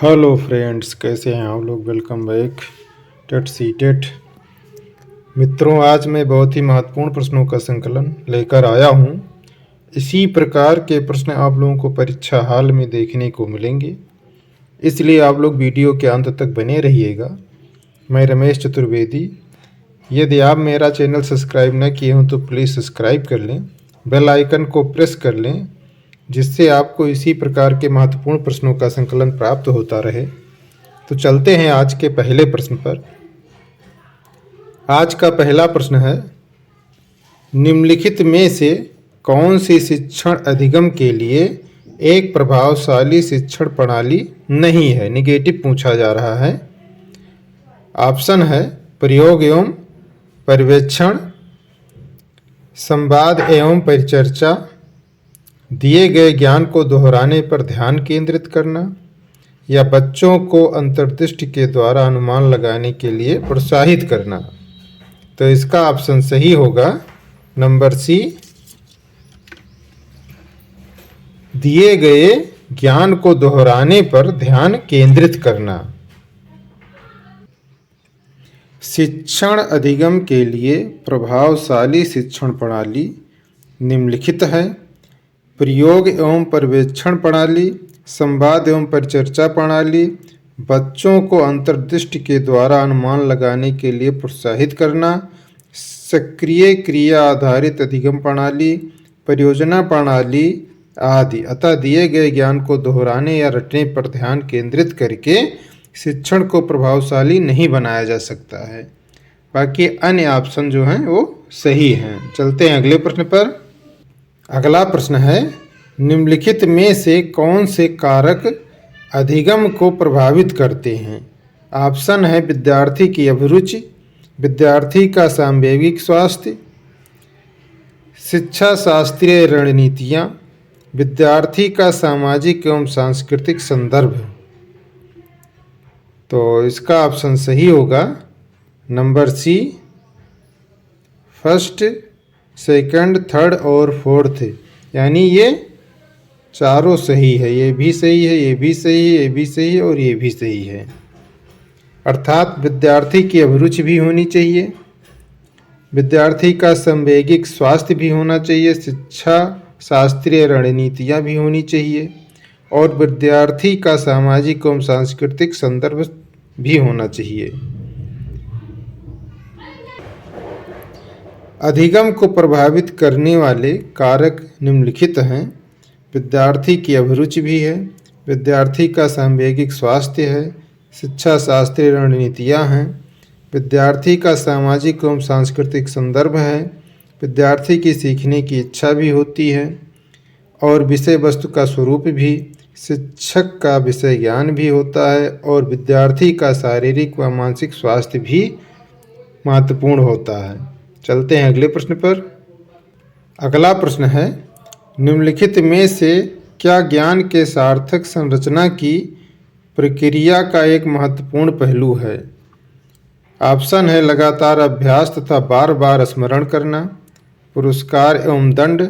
Hello friends, कैसे हैं आप लोग। Welcome back TET C TET. मित्रों, आज मैं बहुत ही महत्वपूर्ण प्रश्नों का संकलन लेकर आया हूं। इसी प्रकार के प्रश्न आप लोगों को परीक्षा हाल में देखने को मिलेंगे, इसलिए आप लोग वीडियो के अंत तक बने रहिएगा। मैं रमेश चतुर्वेदी। यदि आप मेरा चैनल सब्सक्राइब न किए हों तो प्लीज़ सब्सक्राइब कर लें, बेल आइकन को प्रेस कर लें, जिससे आपको इसी प्रकार के महत्वपूर्ण प्रश्नों का संकलन प्राप्त होता रहे। तो चलते हैं आज के पहले प्रश्न पर। आज का पहला प्रश्न है, निम्नलिखित में से कौन सी शिक्षण अधिगम के लिए एक प्रभावशाली शिक्षण प्रणाली नहीं है। निगेटिव पूछा जा रहा है। ऑप्शन है प्रयोग एवं पर्यवेक्षण, संवाद एवं परिचर्चा, दिए गए ज्ञान को दोहराने पर ध्यान केंद्रित करना, या बच्चों को अंतर्दृष्टि के द्वारा अनुमान लगाने के लिए प्रोत्साहित करना। तो इसका ऑप्शन सही होगा नंबर सी, दिए गए ज्ञान को दोहराने पर ध्यान केंद्रित करना। शिक्षण अधिगम के लिए प्रभावशाली शिक्षण प्रणाली निम्नलिखित है। प्रयोग एवं पर्यवेक्षण प्रणाली, संवाद एवं परिचर्चा प्रणाली, बच्चों को अंतर्दृष्टि के द्वारा अनुमान लगाने के लिए प्रोत्साहित करना, सक्रिय क्रिया आधारित अधिगम प्रणाली, परियोजना प्रणाली आदि। अतः दिए गए ज्ञान को दोहराने या रटने पर ध्यान केंद्रित करके शिक्षण को प्रभावशाली नहीं बनाया जा सकता है। बाकी अन्य ऑप्शन जो हैं वो सही हैं। चलते हैं अगले प्रश्न पर। अगला प्रश्न है, निम्नलिखित में से कौन से कारक अधिगम को प्रभावित करते हैं। ऑप्शन है विद्यार्थी की अभिरुचि, विद्यार्थी का सांवेगिक स्वास्थ्य, शिक्षा शास्त्रीय रणनीतियाँ, विद्यार्थी का सामाजिक एवं सांस्कृतिक संदर्भ। तो इसका ऑप्शन सही होगा number C, first, second, third और फोर्थ। यानी ये चारों सही है। ये भी सही है, ये भी सही है, ये भी सही है और ये भी सही है। अर्थात विद्यार्थी की अभिरुचि भी होनी चाहिए, विद्यार्थी का संवेगिक स्वास्थ्य भी होना चाहिए, शिक्षा शास्त्रीय रणनीतियाँ भी होनी चाहिए और विद्यार्थी का सामाजिक एवं सांस्कृतिक संदर्भ भी होना चाहिए। अधिगम को प्रभावित करने वाले कारक निम्नलिखित हैं। विद्यार्थी की अभिरुचि भी है, विद्यार्थी का सांवेगिक स्वास्थ्य है, शिक्षा शास्त्रीय रणनीतियाँ हैं, विद्यार्थी का सामाजिक एवं सांस्कृतिक संदर्भ है, विद्यार्थी की सीखने की इच्छा भी होती है और विषय वस्तु का स्वरूप भी, शिक्षक का विषय ज्ञान भी होता है और विद्यार्थी का शारीरिक व मानसिक स्वास्थ्य भी महत्वपूर्ण होता है। चलते हैं अगले प्रश्न पर। अगला प्रश्न है, निम्नलिखित में से क्या ज्ञान के सार्थक संरचना की प्रक्रिया का एक महत्वपूर्ण पहलू है। ऑप्शन है लगातार अभ्यास तथा बार बार स्मरण करना, पुरस्कार एवं दंड,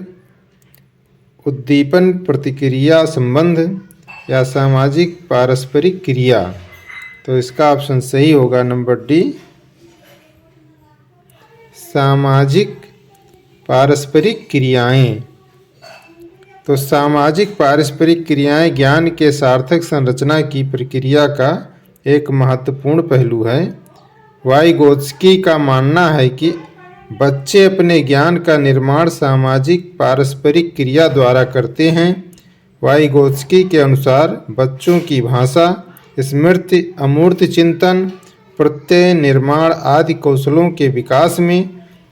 उद्दीपन प्रतिक्रिया संबंध, या सामाजिक पारस्परिक क्रिया। तो इसका ऑप्शन सही होगा नंबर डी, सामाजिक पारस्परिक क्रियाएं। तो सामाजिक पारस्परिक क्रियाएं ज्ञान के सार्थक संरचना की प्रक्रिया का एक महत्वपूर्ण पहलू है। वाइगोत्स्की का मानना है कि बच्चे अपने ज्ञान का निर्माण सामाजिक पारस्परिक क्रिया द्वारा करते हैं। वाइगोत्स्की के अनुसार बच्चों की भाषा, स्मृति, अमूर्त चिंतन, प्रत्यय निर्माण आदि कौशलों के विकास में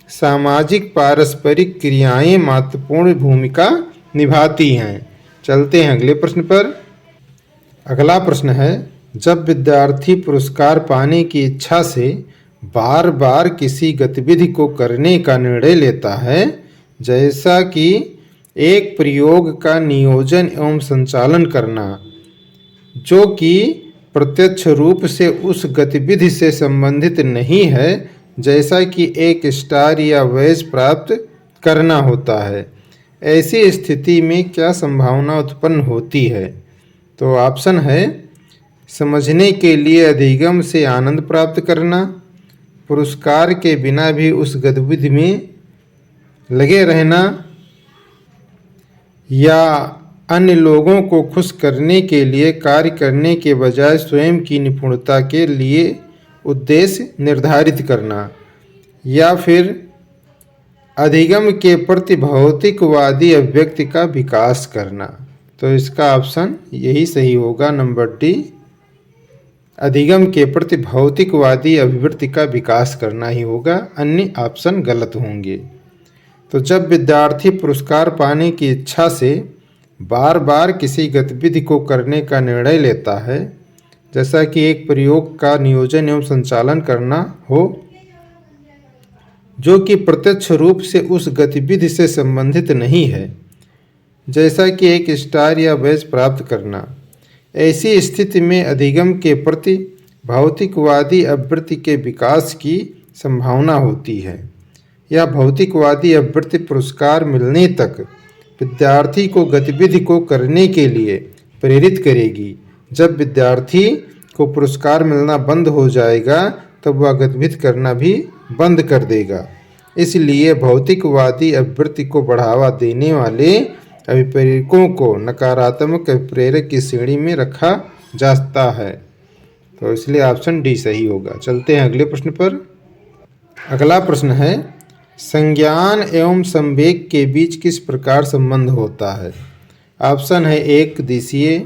सामाजिक पारस्परिक क्रियाएं महत्वपूर्ण भूमिका निभाती हैं। चलते हैं अगले प्रश्न पर। अगला प्रश्न है, जब विद्यार्थी पुरस्कार पाने की इच्छा से बार बार किसी गतिविधि को करने का निर्णय लेता है, जैसा कि एक प्रयोग का नियोजन एवं संचालन करना, जो कि प्रत्यक्ष रूप से उस गतिविधि से संबंधित नहीं है, जैसा कि एक स्टार या बैज प्राप्त करना होता है, ऐसी स्थिति में क्या संभावना उत्पन्न होती है। तो ऑप्शन है समझने के लिए अधिगम से आनंद प्राप्त करना, पुरस्कार के बिना भी उस गतिविधि में लगे रहना, या अन्य लोगों को खुश करने के लिए कार्य करने के बजाय स्वयं की निपुणता के लिए उद्देश्य निर्धारित करना, या फिर अधिगम के प्रति भौतिकवादी अभिव्यक्ति का विकास करना। तो इसका ऑप्शन यही सही होगा, नंबर डी, अधिगम के प्रति भौतिकवादी अभिवृत्ति का विकास करना ही होगा, अन्य ऑप्शन गलत होंगे। तो जब विद्यार्थी पुरस्कार पाने की इच्छा से बार बार किसी गतिविधि को करने का निर्णय लेता है, जैसा कि एक प्रयोग का नियोजन एवं संचालन करना हो जो कि प्रत्यक्ष रूप से उस गतिविधि से संबंधित नहीं है, जैसा कि एक स्टार या बैज प्राप्त करना, ऐसी स्थिति में अधिगम के प्रति भौतिकवादी अभिवृत्ति के विकास की संभावना होती है। यह भौतिकवादी अभिवृत्ति पुरस्कार मिलने तक विद्यार्थी को गतिविधि को करने के लिए प्रेरित करेगी। जब विद्यार्थी को पुरस्कार मिलना बंद हो जाएगा तब वह गतिविधि करना भी बंद कर देगा। इसलिए भौतिकवादी अभिवृत्ति को बढ़ावा देने वाले अभिप्रेरकों को नकारात्मक अभिप्रेरक की श्रेणी में रखा जाता है। तो इसलिए ऑप्शन डी सही होगा। चलते हैं अगले प्रश्न पर। अगला प्रश्न है, संज्ञान एवं संवेग के बीच किस प्रकार संबंध होता है? ऑप्शन है एक दिशीय,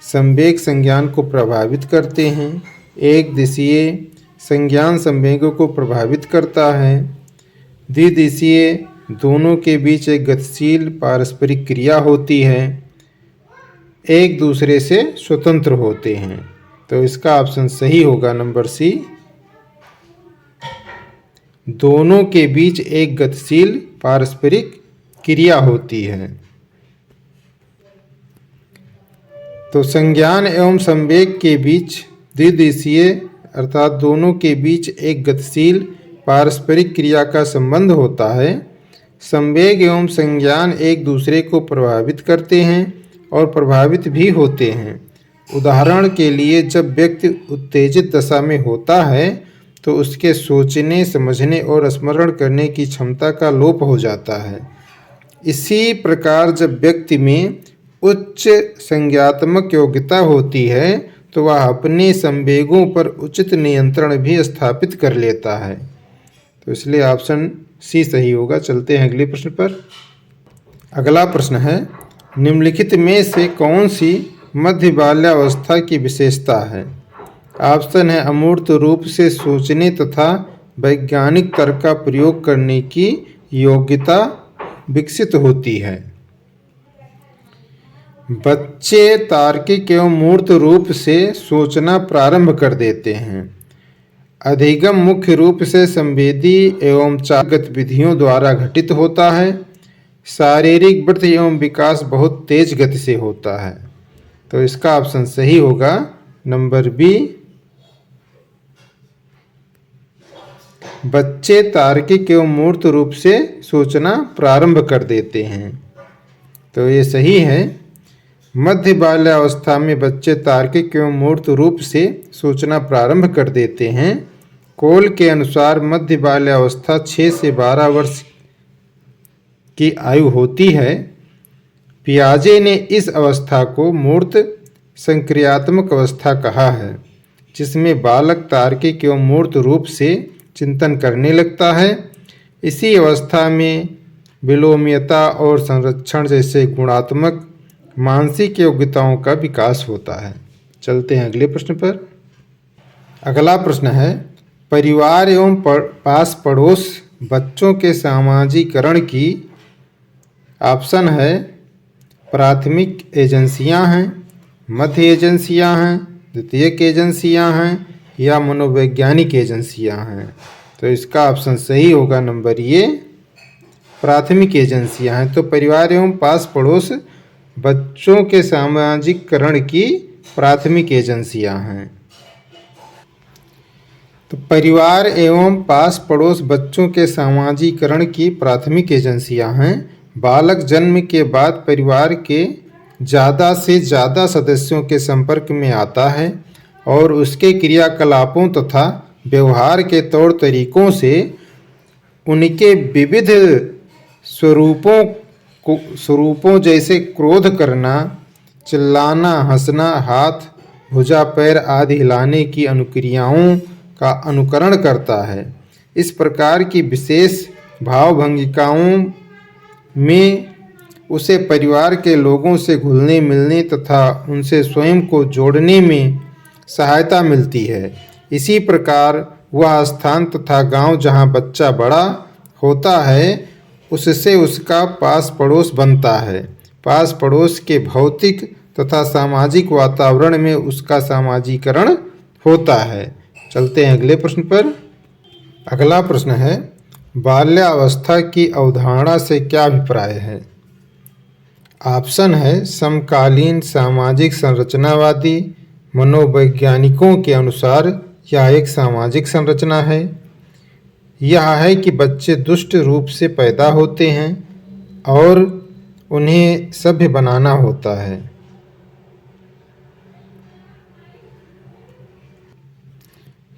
संवेग संज्ञान को प्रभावित करते हैं। एक दिशीय, संज्ञान संवेगों को प्रभावित करता है। द्विदिशीय, दोनों के बीच एक गतिशील पारस्परिक क्रिया होती है। एक दूसरे से स्वतंत्र होते हैं। तो इसका ऑप्शन सही होगा, नंबर सी, दोनों के बीच एक गतिशील पारस्परिक क्रिया होती है। तो संज्ञान एवं संवेग के बीच द्विदिशीय अर्थात दोनों के बीच एक गतिशील पारस्परिक क्रिया का संबंध होता है। संवेग एवं संज्ञान एक दूसरे को प्रभावित करते हैं और प्रभावित भी होते हैं। उदाहरण के लिए, जब व्यक्ति उत्तेजित दशा में होता है तो उसके सोचने, समझने और स्मरण करने की क्षमता का लोप हो जाता है। इसी प्रकार जब व्यक्ति में उच्च संज्ञात्मक योग्यता होती है तो वह अपने संवेगों पर उचित नियंत्रण भी स्थापित कर लेता है। तो इसलिए ऑप्शन सी सही होगा। चलते हैं अगले प्रश्न पर। अगला प्रश्न है, निम्नलिखित में से कौन सी मध्य बाल्यावस्था की विशेषता है? ऑप्शन है अमूर्त रूप से सोचने तथा वैज्ञानिक तर्क का प्रयोग करने की योग्यता विकसित होती है। बच्चे तार्किक एवं मूर्त रूप से सोचना प्रारंभ कर देते हैं। अधिगम मुख्य रूप से संवेदी एवं चार गतिविधियों द्वारा घटित होता है। शारीरिक वृद्धि एवं विकास बहुत तेज गति से होता है। तो इसका ऑप्शन सही होगा, नंबर बी, बच्चे तार्किक एवं मूर्त रूप से सोचना प्रारंभ कर देते हैं। तो ये सही है। मध्य बाल्यावस्था में बच्चे तार्किक एवं मूर्त रूप से सोचना प्रारंभ कर देते हैं। कोल के अनुसार मध्य बाल्यावस्था 6 से 12 वर्ष की आयु होती है। पियाजे ने इस अवस्था को मूर्त संक्रियात्मक अवस्था कहा है, जिसमें बालक तार्किक एवं मूर्त रूप से चिंतन करने लगता है। इसी अवस्था में विलोम्यता और संरक्षण जैसे गुणात्मक मानसिक योग्यताओं का विकास होता है। चलते हैं अगले प्रश्न पर। अगला प्रश्न है, परिवार एवं पास पड़ोस बच्चों के सामाजिकरण की ऑप्शन है प्राथमिक एजेंसियां हैं, मध्य एजेंसियां हैं, द्वितीयक एजेंसियां हैं या मनोवैज्ञानिक एजेंसियां हैं। तो इसका ऑप्शन सही होगा, नंबर ये, प्राथमिक एजेंसियां हैं। तो परिवार एवं पास पड़ोस बच्चों के सामाजिकरण की प्राथमिक एजेंसियां हैं। तो परिवार एवं पास पड़ोस बच्चों के सामाजिकरण की प्राथमिक एजेंसियां हैं। बालक जन्म के बाद परिवार के ज़्यादा से ज़्यादा सदस्यों के संपर्क में आता है और उसके क्रियाकलापों तथा व्यवहार के तौर तरीकों से उनके विविध स्वरूपों जैसे क्रोध करना, चिल्लाना, हंसना, हाथ, भुजा, पैर आदि हिलाने की अनुक्रियाओं का अनुकरण करता है। इस प्रकार की विशेष भावभंगिकाओं में उसे परिवार के लोगों से घुलने मिलने तथा उनसे स्वयं को जोड़ने में सहायता मिलती है। इसी प्रकार वह स्थान तथा गांव जहां बच्चा बड़ा होता है उससे उसका पास पड़ोस बनता है। पास पड़ोस के भौतिक तथा सामाजिक वातावरण में उसका सामाजिकरण होता है। चलते हैं अगले प्रश्न पर। अगला प्रश्न है, बाल्यावस्था की अवधारणा से क्या अभिप्राय है? ऑप्शन है समकालीन सामाजिक संरचनावादी मनोवैज्ञानिकों के अनुसार यह एक सामाजिक संरचना है। यह है कि बच्चे दुष्ट रूप से पैदा होते हैं और उन्हें सभ्य बनाना होता है।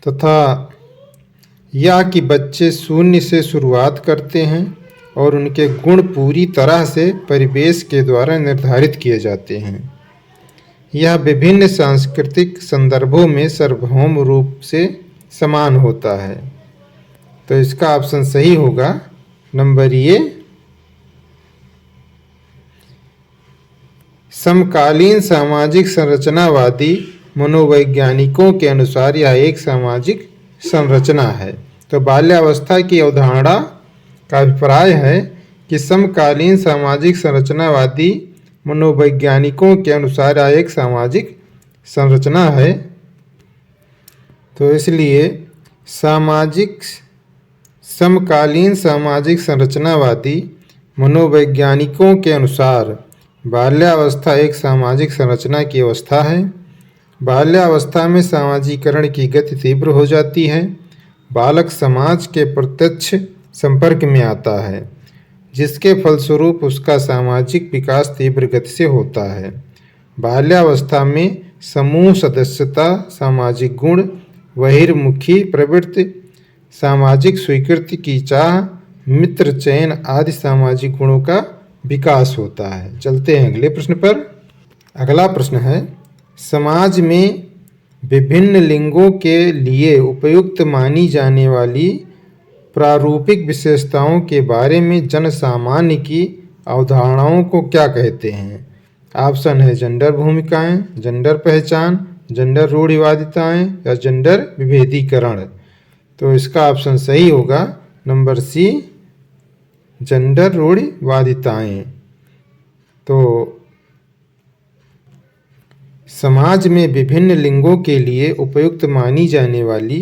तथा यह कि बच्चे शून्य से शुरुआत करते हैं और उनके गुण पूरी तरह से परिवेश के द्वारा निर्धारित किए जाते हैं। यह विभिन्न सांस्कृतिक संदर्भों में सार्वभौम रूप से समान होता है। तो इसका ऑप्शन सही होगा नंबर ए। समकालीन सामाजिक संरचनावादी मनोवैज्ञानिकों के अनुसार यह एक सामाजिक संरचना है। तो बाल्यावस्था की अवधारणा का अभिप्राय है कि समकालीन सामाजिक संरचनावादी मनोवैज्ञानिकों के अनुसार यह एक सामाजिक संरचना है। तो इसलिए समकालीन सामाजिक संरचनावादी मनोवैज्ञानिकों के अनुसार बाल्यावस्था एक सामाजिक संरचना की अवस्था है। बाल्यावस्था में सामाजिकरण की गति तीव्र हो जाती है। बालक समाज के प्रत्यक्ष संपर्क में आता है, जिसके फलस्वरूप उसका सामाजिक विकास तीव्र गति से होता है। बाल्यावस्था में समूह सदस्यता, सामाजिक गुण, बहिर्मुखी प्रवृत्ति, सामाजिक स्वीकृति की चाह, मित्र चयन आदि सामाजिक गुणों का विकास होता है। चलते हैं अगले प्रश्न पर। अगला प्रश्न है, समाज में विभिन्न लिंगों के लिए उपयुक्त मानी जाने वाली प्रारूपिक विशेषताओं के बारे में जनसामान्य की अवधारणाओं को क्या कहते हैं? ऑप्शन है जेंडर भूमिकाएं, जेंडर पहचान, जेंडर रूढ़िवादिताएं या जेंडर विभेदीकरण। तो इसका ऑप्शन सही होगा नंबर सी, जेंडर रूढ़िवादिताएं। तो समाज में विभिन्न लिंगों के लिए उपयुक्त मानी जाने वाली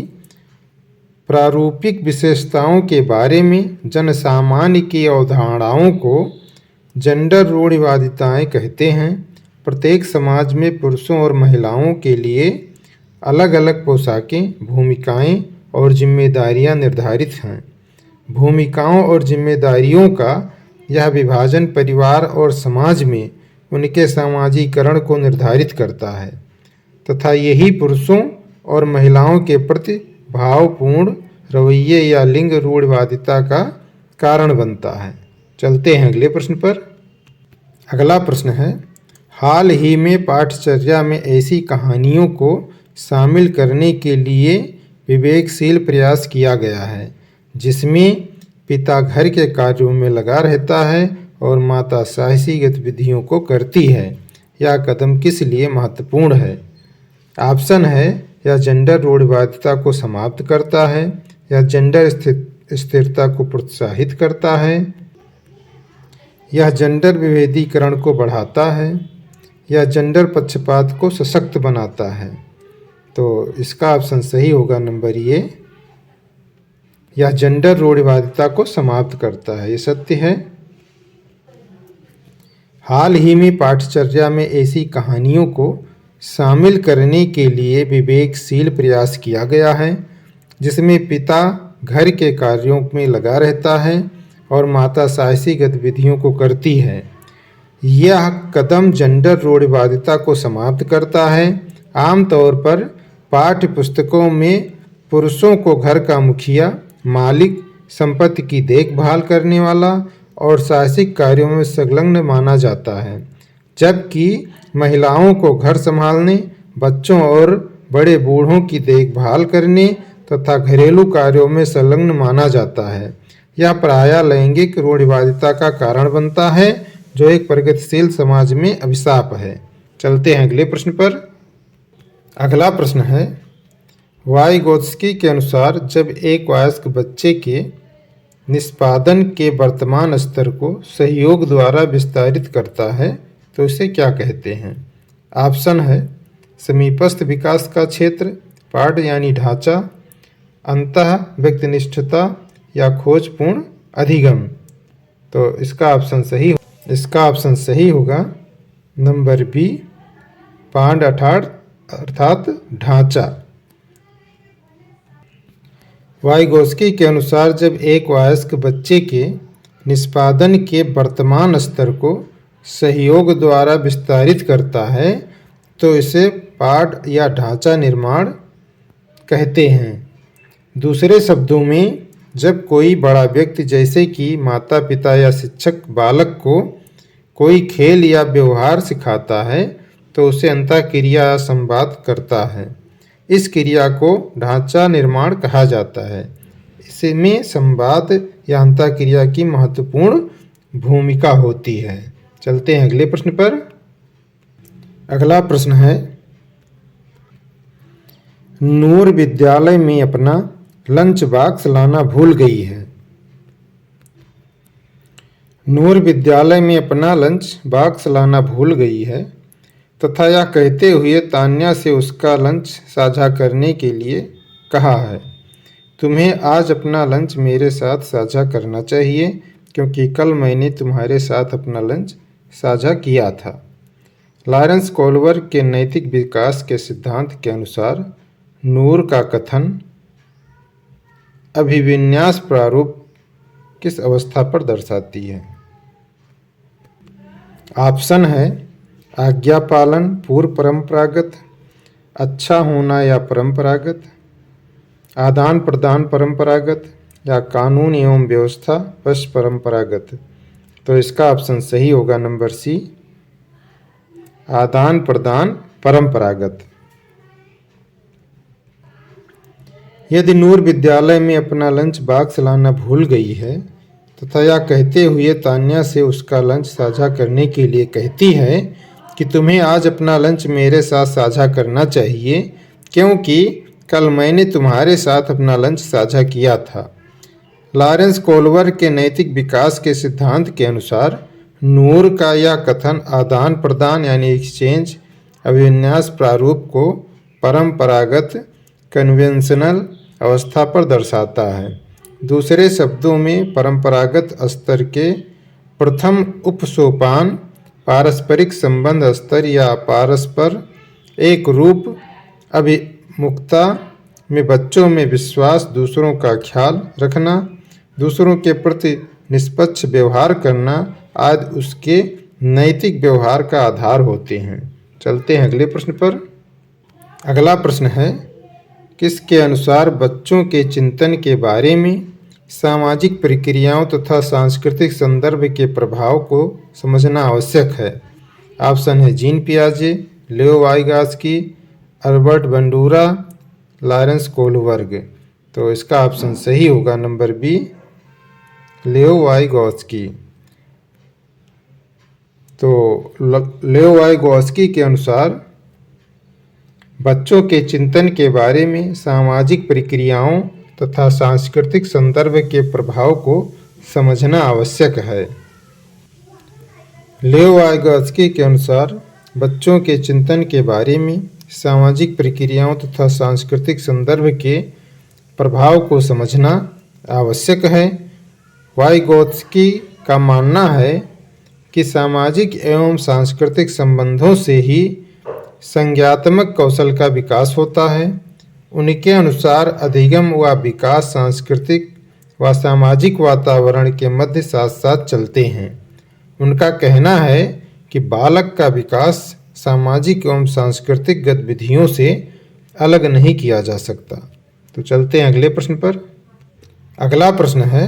प्रारूपिक विशेषताओं के बारे में जनसामान्य की अवधारणाओं को जेंडर रूढ़िवादिताएं कहते हैं। प्रत्येक समाज में पुरुषों और महिलाओं के लिए अलग अलग पोशाकें, भूमिकाएं और जिम्मेदारियां निर्धारित हैं। भूमिकाओं और जिम्मेदारियों का यह विभाजन परिवार और समाज में उनके सामाजिकरण को निर्धारित करता है तथा यही पुरुषों और महिलाओं के प्रति भावपूर्ण रवैये या लिंग रूढ़िवादिता का कारण बनता है। चलते हैं अगले प्रश्न पर। अगला प्रश्न है, हाल ही में पाठचर्या में ऐसी कहानियों को शामिल करने के लिए विवेकशील प्रयास किया गया है जिसमें पिता घर के कार्यों में लगा रहता है और माता साहसी गतिविधियों को करती है। यह कदम किस लिए महत्वपूर्ण है? ऑप्शन है यह जेंडर रूढ़िवादिता को समाप्त करता है, यह जेंडर स्थिरता को प्रोत्साहित करता है, यह जेंडर विभेदीकरण को बढ़ाता है, यह जेंडर पक्षपात को सशक्त बनाता है। तो इसका ऑप्शन सही होगा नंबर ए, यह जेंडर रूढ़िवादिता को समाप्त करता है। ये सत्य है। हाल ही में पाठचर्या में ऐसी कहानियों को शामिल करने के लिए विवेकशील प्रयास किया गया है जिसमें पिता घर के कार्यों में लगा रहता है और माता साहसी गतिविधियों को करती है। यह कदम जेंडर रूढ़िवादिता को समाप्त करता है। आमतौर पर पाठ्य पुस्तकों में पुरुषों को घर का मुखिया, मालिक, संपत्ति की देखभाल करने वाला और साहसिक कार्यों में संलग्न माना जाता है, जबकि महिलाओं को घर संभालने, बच्चों और बड़े बूढ़ों की देखभाल करने तथा घरेलू कार्यों में संलग्न माना जाता है। यह प्रायः लैंगिक रूढ़िवादिता का कारण बनता है, जो एक प्रगतिशील समाज में अभिशाप है। चलते हैं अगले प्रश्न पर। अगला प्रश्न है, वाइगोत्स्की के अनुसार जब एक वयस्क बच्चे के निष्पादन के वर्तमान स्तर को सहयोग द्वारा विस्तारित करता है तो इसे क्या कहते हैं? ऑप्शन है समीपस्थ विकास का क्षेत्र, पाठ यानी ढांचा, अंतः व्यक्तिनिष्ठता या खोजपूर्ण अधिगम। तो इसका ऑप्शन सही होगा नंबर बी, पांड अर्थात ढांचा। वाइगोत्स्की के अनुसार जब एक वयस्क बच्चे के निष्पादन के वर्तमान स्तर को सहयोग द्वारा विस्तारित करता है तो इसे पाठ या ढांचा निर्माण कहते हैं। दूसरे शब्दों में, जब कोई बड़ा व्यक्ति जैसे कि माता पिता या शिक्षक बालक को कोई खेल या व्यवहार सिखाता है तो उसे अंतःक्रिया या संवाद करता है। इस क्रिया को ढांचा निर्माण कहा जाता है। इसमें संवाद या अंतःक्रिया की महत्वपूर्ण भूमिका होती है। चलते हैं अगले प्रश्न पर। अगला प्रश्न है, नूर विद्यालय में अपना लंच बॉक्स लाना भूल गई है। नूर विद्यालय में अपना लंच बॉक्स लाना भूल गई है तथा यह कहते हुए तान्या से उसका लंच साझा करने के लिए कहा है, तुम्हें आज अपना लंच मेरे साथ साझा करना चाहिए क्योंकि कल मैंने तुम्हारे साथ अपना लंच साझा किया था। लॉरेंस कोहलबर्ग के नैतिक विकास के सिद्धांत के अनुसार नूर का कथन अभिविन्यास प्रारूप किस अवस्था पर दर्शाती है? ऑप्शन है आज्ञा पालन पूर्व परंपरागत, अच्छा होना या परंपरागत, आदान प्रदान परंपरागत या कानून एवं व्यवस्था पश्च परंपरागत। तो इसका ऑप्शन सही होगा नंबर सी, आदान प्रदान परंपरागत। यदि नूर विद्यालय में अपना लंच बॉक्स लाना भूल गई है तथा यह कहते हुए तान्या से उसका लंच साझा करने के लिए कहती है कि तुम्हें आज अपना लंच मेरे साथ साझा करना चाहिए क्योंकि कल मैंने तुम्हारे साथ अपना लंच साझा किया था। लॉरेंस कोहलबर्ग के नैतिक विकास के सिद्धांत के अनुसार नूर का यह कथन आदान प्रदान यानी एक्सचेंज अभिविन्यास प्रारूप को परंपरागत कन्वेंशनल अवस्था पर दर्शाता है। दूसरे शब्दों में, परंपरागत स्तर के प्रथम उपसोपान पारस्परिक संबंध स्तर या पारस्पर एक रूप अभिमुखता में बच्चों में विश्वास, दूसरों का ख्याल रखना, दूसरों के प्रति निष्पक्ष व्यवहार करना आदि उसके नैतिक व्यवहार का आधार होते हैं। चलते हैं अगले प्रश्न पर। अगला प्रश्न है, किसके अनुसार बच्चों के चिंतन के बारे में सामाजिक प्रक्रियाओं तथा सांस्कृतिक संदर्भ के प्रभाव को समझना आवश्यक है? ऑप्शन है जीन पियाजे, Leo Vygotsky, Albert Bandura, Lawrence Kohlberg. तो इसका ऑप्शन सही होगा नंबर बी, लियो वाइगोत्स्की। तो लियो वाइगोत्स्की के अनुसार बच्चों के चिंतन के बारे में सामाजिक प्रक्रियाओं तथा सांस्कृतिक संदर्भ के प्रभाव को समझना आवश्यक है। लियो वाइगोत्स्की के अनुसार बच्चों के चिंतन के बारे में सामाजिक प्रक्रियाओं तथा सांस्कृतिक संदर्भ के प्रभाव को समझना आवश्यक है। वाइगोत्स्की का मानना है कि सामाजिक एवं सांस्कृतिक संबंधों से ही संज्ञात्मक कौशल का विकास होता है। उनके अनुसार अधिगम व विकास सांस्कृतिक व सामाजिक वातावरण के मध्य साथ साथ चलते हैं। उनका कहना है कि बालक का विकास सामाजिक एवं सांस्कृतिक गतिविधियों से अलग नहीं किया जा सकता। तो चलते हैं अगले प्रश्न पर। अगला प्रश्न है,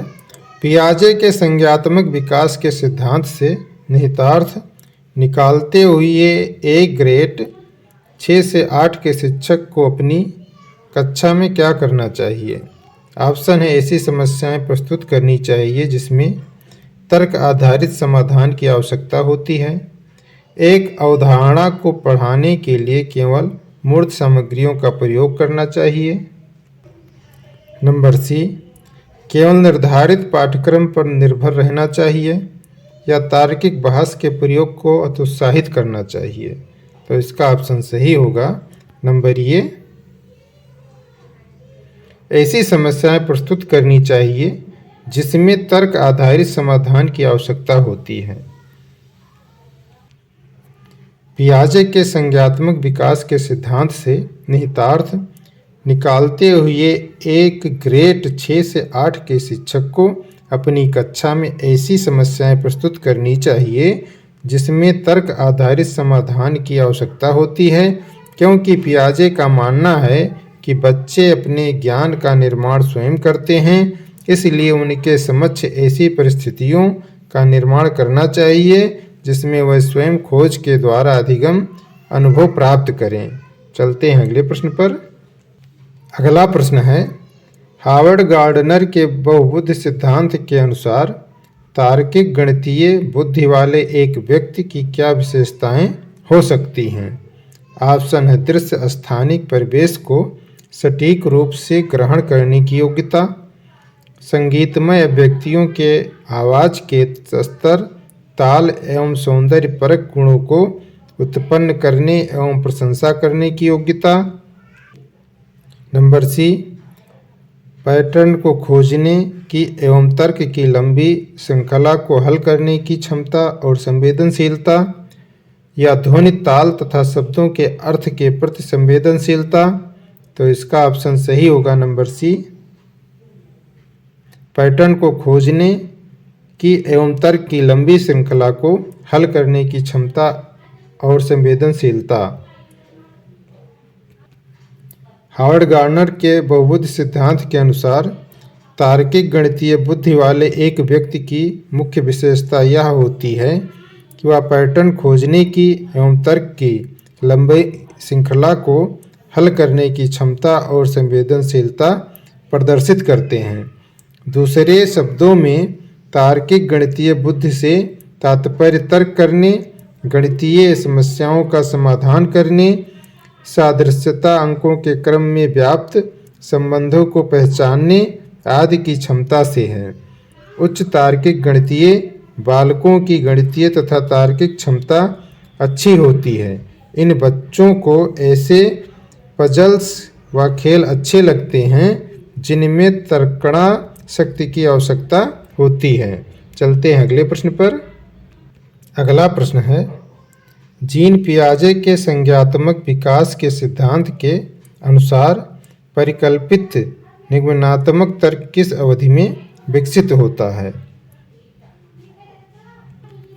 पियाजे के संज्ञात्मक विकास के सिद्धांत से निहितार्थ निकालते हुए एक ग्रेड 6 से 8 के शिक्षक को अपनी कक्षा में क्या करना चाहिए? ऑप्शन है, ऐसी समस्याएं प्रस्तुत करनी चाहिए जिसमें तर्क आधारित समाधान की आवश्यकता होती है। एक अवधारणा को पढ़ाने के लिए केवल मूर्त सामग्रियों का प्रयोग करना चाहिए। नंबर सी, केवल निर्धारित पाठ्यक्रम पर निर्भर रहना चाहिए या तार्किक बहस के प्रयोग को हतोत्साहित करना चाहिए। तो इसका ऑप्शन सही होगा नंबर ए, ऐसी समस्याएं प्रस्तुत करनी चाहिए जिसमें तर्क आधारित समाधान की आवश्यकता होती है। पियाजे के संज्ञात्मक विकास के सिद्धांत से निहितार्थ निकालते हुए एक ग्रेड 6 से 8 के शिक्षक को अपनी कक्षा में ऐसी समस्याएं प्रस्तुत करनी चाहिए जिसमें तर्क आधारित समाधान की आवश्यकता होती है, क्योंकि पियाजे का मानना है कि बच्चे अपने ज्ञान का निर्माण स्वयं करते हैं, इसलिए उनके समक्ष ऐसी परिस्थितियों का निर्माण करना चाहिए जिसमें वह स्वयं खोज के द्वारा अधिगम अनुभव प्राप्त करें। चलते हैं अगले प्रश्न पर। अगला प्रश्न है, हावर्ड गार्डनर के बहुबुद्ध सिद्धांत के अनुसार तार्किक गणितीय बुद्धि वाले एक व्यक्ति की क्या विशेषताएं हो सकती हैं? ऑप्शन है, दृश्य स्थानिक परिवेश को सटीक रूप से ग्रहण करने की योग्यता, संगीतमय व्यक्तियों के आवाज़ के स्तर, ताल एवं सौंदर्य परक गुणों को उत्पन्न करने एवं प्रशंसा करने की योग्यता। नंबर सी, पैटर्न को खोजने की एवं तर्क की लंबी श्रृंखला को हल करने की क्षमता और संवेदनशीलता, या ध्वनि, ताल तथा शब्दों के अर्थ के प्रति संवेदनशीलता। तो इसका ऑप्शन सही होगा नंबर सी, पैटर्न को खोजने की एवं तर्क की लंबी श्रृंखला को हल करने की क्षमता और संवेदनशीलता। हावर्ड गार्डनर के बहुबुद्ध सिद्धांत के अनुसार तार्किक गणितीय बुद्धि वाले एक व्यक्ति की मुख्य विशेषता यह होती है कि वह पैटर्न खोजने की एवं तर्क की लंबी श्रृंखला को हल करने की क्षमता और संवेदनशीलता प्रदर्शित करते हैं। दूसरे शब्दों में तार्किक गणितीय बुद्धि से तात्पर्य तर्क करने, गणितीय समस्याओं का समाधान करने, सादृश्यता अंकों के क्रम में व्याप्त संबंधों को पहचानने आदि की क्षमता से है। उच्च तार्किक गणितीय बालकों की गणितीय तथा तार्किक क्षमता अच्छी होती है। इन बच्चों को ऐसे पजल्स व खेल अच्छे लगते हैं जिनमें तर्कणा शक्ति की आवश्यकता होती है। चलते हैं अगले प्रश्न पर। अगला प्रश्न है, जीन पियाजे के संज्ञात्मक विकास के सिद्धांत के अनुसार परिकल्पित निगमनात्मक तर्क किस अवधि में विकसित होता है?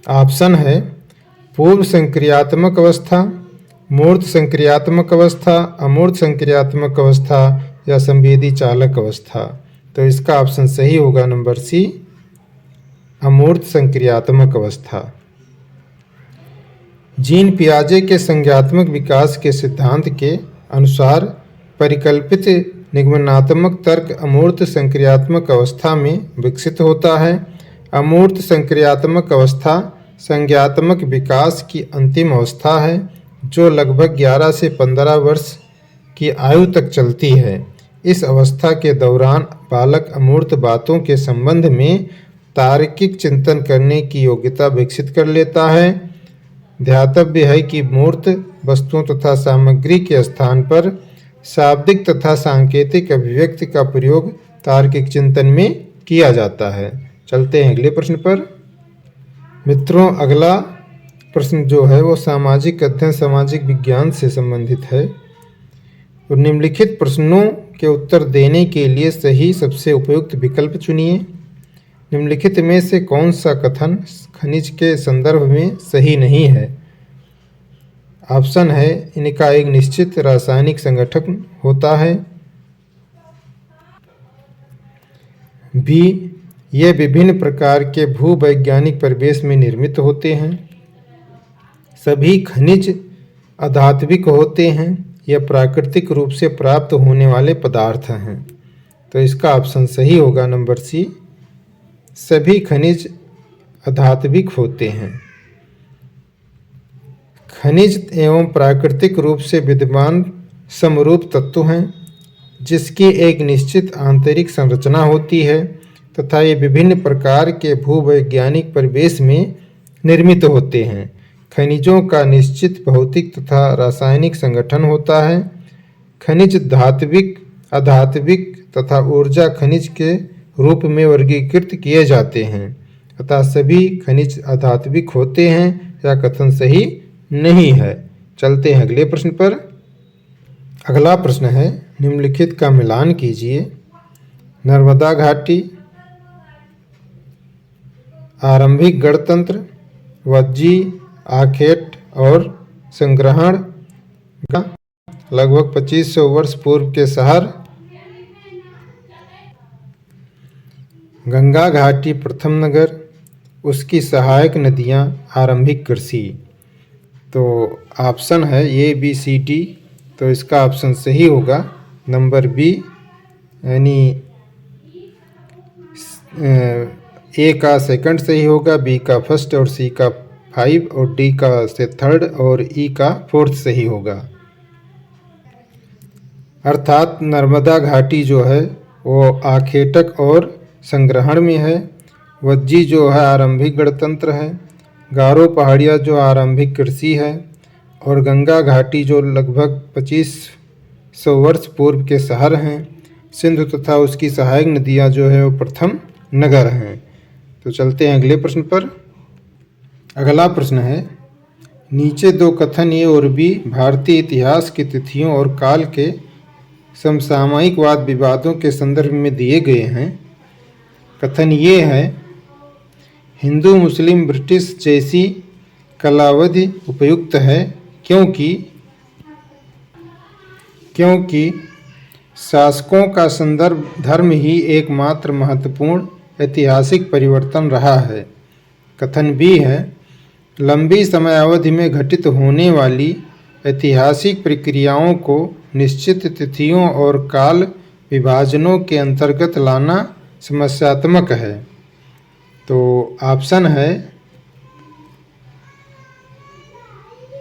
ऑप्शन है, पूर्व संक्रियात्मक अवस्था, मूर्त संक्रियात्मक अवस्था, अमूर्त संक्रियात्मक अवस्था या संवेदी चालक अवस्था। तो इसका ऑप्शन सही होगा नंबर सी, अमूर्त संक्रियात्मक अवस्था। जीन पियाजे के संज्ञात्मक विकास के सिद्धांत के अनुसार परिकल्पित निगमनात्मक तर्क अमूर्त संक्रियात्मक अवस्था में विकसित होता है। अमूर्त संक्रियात्मक अवस्था संज्ञात्मक विकास की अंतिम अवस्था है जो लगभग 11 से 15 वर्ष की आयु तक चलती है। इस अवस्था के दौरान बालक अमूर्त बातों के संबंध में तार्किक चिंतन करने की योग्यता विकसित कर लेता है। ध्यातव्य है कि मूर्त वस्तुओं तथा सामग्री के स्थान पर शाब्दिक तथा सांकेतिक अभिव्यक्ति का प्रयोग तार्किक चिंतन में किया जाता है। चलते हैं अगले प्रश्न पर। मित्रों, अगला प्रश्न जो है वो सामाजिक अध्ययन सामाजिक विज्ञान से संबंधित है और निम्नलिखित प्रश्नों के उत्तर देने के लिए सही सबसे उपयुक्त विकल्प चुनिए। निम्नलिखित में से कौन सा कथन खनिज के संदर्भ में सही नहीं है? ऑप्शन है इनका एक निश्चित रासायनिक संगठन होता है। बी, ये विभिन्न प्रकार के भूवैज्ञानिक परिवेश में निर्मित होते हैं। सभी खनिज अधात्विक होते हैं। यह प्राकृतिक रूप से प्राप्त होने वाले पदार्थ हैं। तो इसका ऑप्शन सही होगा नंबर सी, सभी खनिज अधात्विक होते हैं। खनिज एवं प्राकृतिक रूप से विद्यमान समरूप तत्व हैं जिसकी एक निश्चित आंतरिक संरचना होती है तथा ये विभिन्न प्रकार के भूवैज्ञानिक परिवेश में निर्मित होते हैं। खनिजों का निश्चित भौतिक तथा रासायनिक संगठन होता है। खनिज धात्विक, अधात्विक तथा ऊर्जा खनिज के रूप में वर्गीकृत किए जाते हैं अतः सभी खनिज अधात्विक होते हैं। यह कथन सही नहीं है। चलते हैं अगले प्रश्न पर। अगला प्रश्न है, निम्नलिखित का मिलान कीजिए। नर्मदा घाटी, आरंभिक गणतंत्र, वज्जी, आखेट और संग्रहण का लगभग 2500 वर्ष पूर्व के शहर। गंगा घाटी प्रथम नगर, उसकी सहायक नदियां, आरंभिक कृषि। तो ऑप्शन है ए बी सी डी। तो इसका ऑप्शन सही होगा नंबर बी, यानी ए का सेकंड सही होगा, बी का फर्स्ट और सी का 5 और डी का से थर्ड और ई का फोर्थ सही होगा। अर्थात नर्मदा घाटी जो है वो आखेटक और संग्रहण में है। वज्जी जो है आरंभिक गणतंत्र है। गारो पहाड़ियाँ जो आरंभिक कृषि है और गंगा घाटी जो लगभग 2500 वर्ष पूर्व के शहर हैं। सिंधु तथा उसकी सहायक नदियाँ जो है वो प्रथम नगर हैं। तो चलते हैं अगले प्रश्न पर। अगला प्रश्न है, नीचे दो कथन ए और बी भारतीय इतिहास की तिथियों और काल के समसामयिक वाद विवादों के संदर्भ में दिए गए हैं। कथन ये है, हिंदू मुस्लिम ब्रिटिश जैसी कालावधि उपयुक्त है क्योंकि शासकों का संदर्भ धर्म ही एकमात्र महत्वपूर्ण ऐतिहासिक परिवर्तन रहा है। कथन बी है, लंबी समयावधि में घटित होने वाली ऐतिहासिक प्रक्रियाओं को निश्चित तिथियों और काल विभाजनों के अंतर्गत लाना समस्यात्मक है। तो ऑप्शन है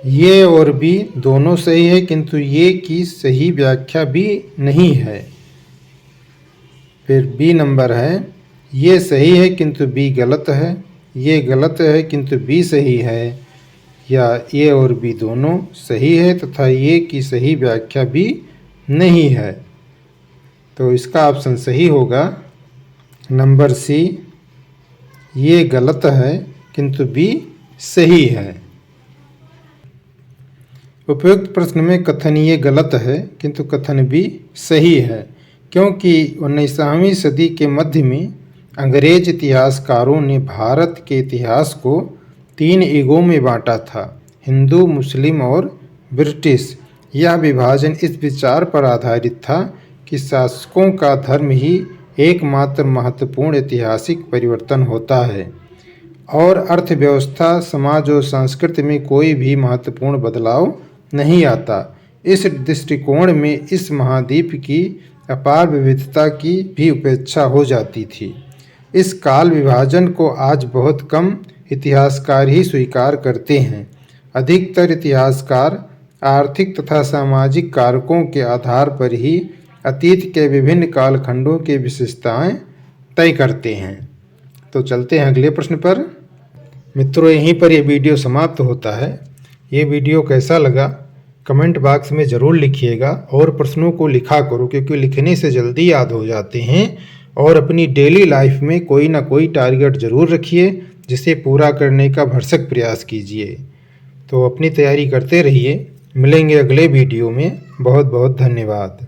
ये और बी दोनों सही है, किंतु ये की सही व्याख्या भी नहीं है। फिर बी नंबर है, ये सही है किंतु बी गलत है, ये गलत है किंतु बी सही है, या ए और बी दोनों सही है तथा ये की सही व्याख्या भी नहीं है। तो इसका ऑप्शन सही होगा नंबर सी, ये गलत है किंतु बी सही है। उपयुक्त प्रश्न में कथन ये गलत है किंतु कथन बी सही है, क्योंकि 19वीं सदी के मध्य में अंग्रेज इतिहासकारों ने भारत के इतिहास को 3 युगों में बांटा था, हिंदू, मुस्लिम और ब्रिटिश। यह विभाजन इस विचार पर आधारित था कि शासकों का धर्म ही एकमात्र महत्वपूर्ण ऐतिहासिक परिवर्तन होता है और अर्थव्यवस्था, समाज और संस्कृति में कोई भी महत्वपूर्ण बदलाव नहीं आता। इस दृष्टिकोण में इस महाद्वीप की अपार विविधता की भी उपेक्षा हो जाती थी। इस काल विभाजन को आज बहुत कम इतिहासकार ही स्वीकार करते हैं। अधिकतर इतिहासकार आर्थिक तथा सामाजिक कारकों के आधार पर ही अतीत के विभिन्न कालखंडों की विशेषताएं तय करते हैं। तो चलते हैं अगले प्रश्न पर। मित्रों, यहीं पर यह वीडियो समाप्त होता है। ये वीडियो कैसा लगा कमेंट बॉक्स में ज़रूर लिखिएगा और प्रश्नों को लिखा करो, क्योंकि लिखने से जल्दी याद हो जाते हैं। और अपनी डेली लाइफ में कोई ना कोई टारगेट ज़रूर रखिए जिसे पूरा करने का भरसक प्रयास कीजिए। तो अपनी तैयारी करते रहिए। मिलेंगे अगले वीडियो में। बहुत बहुत धन्यवाद।